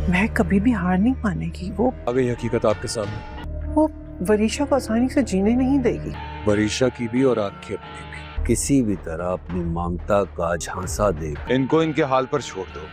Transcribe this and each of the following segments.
मैं कभी भी हार नहीं मानेगी। वो आ गई हकीकत आपके सामने। वो वरीशा को आसानी से जीने नहीं देगी। वरीशा की भी और आपकी अपनी भी। किसी भी तरह अपनी ममता का झांसा दे इनको इनके हाल पर छोड़ दो।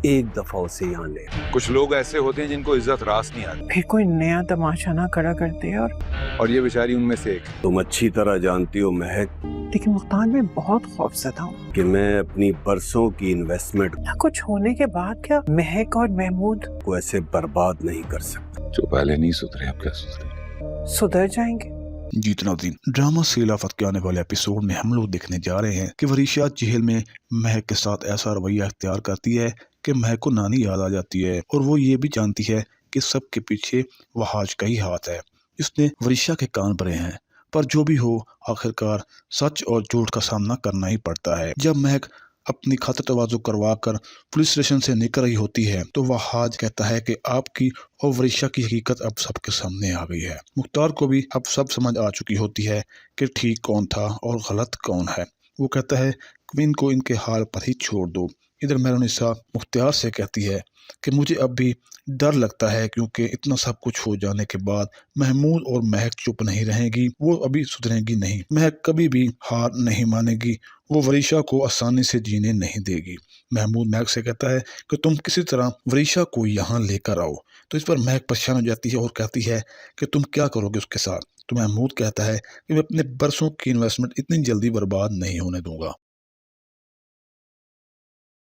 एक दफा उसे यहाँ ले। कुछ लोग ऐसे होते हैं जिनको इज्जत रास नहीं आती, फिर कोई नया तमाशा ना खड़ा करते और ये बेचारी उनमें से एक। तुम अच्छी तरह जानती हो महक लेकिन मुख्तार मैं बहुत खौफजदा हूँ कि मैं अपनी बरसों की इन्वेस्टमेंट ना कुछ होने के बाद क्या महक और महमूद को ऐसे बर्बाद नहीं कर सकता। जो पहले नहीं सुधरे अब क्या सुधरे। सुधर जाएंगे। जीतनाउद्दीन ड्रामा सीलाफत के आने वाले एपिसोड में हम लोग देखने जा रहे हैं कि वरीशा जेल में महक के साथ ऐसा रवैया अख्तियार करती है कि महक को नानी याद आ जाती है, और वो ये भी जानती है कि सबके पीछे वहाज का ही हाथ है। इसने वरीशा के कान भरे हैं, पर जो भी हो आखिरकार सच और झूठ का सामना करना ही पड़ता है। जब महक अपनी खातिर तवाज़ु करवा कर पुलिस स्टेशन से निकल रही होती है तो वहाज कहता है कि आपकी और वरीशा की हकीकत अब सबके सामने आ गई है। मुख्तार को भी अब सब समझ आ चुकी होती है कि ठीक कौन था और गलत कौन है। वो कहता है कि इनको इनके हाल पर ही छोड़ दो। इधर मेहरुनिसा मुख्तार से कहती है कि मुझे अब भी डर लगता है, क्योंकि इतना सब कुछ हो जाने के बाद महमूद और महक चुप नहीं रहेगी, वो अभी सुधरेगी नहीं। महक कभी भी हार नहीं मानेगी, वो वरीशा को आसानी से जीने नहीं देगी। महमूद महक से कहता है कि तुम किसी तरह वरीशा को यहाँ लेकर आओ। तो इस पर महक परेशान हो जाती है और कहती है कि तुम क्या करोगे उसके साथ। तो महमूद कहता है कि मैं अपने बरसों की इन्वेस्टमेंट इतनी जल्दी बर्बाद नहीं होने दूंगा।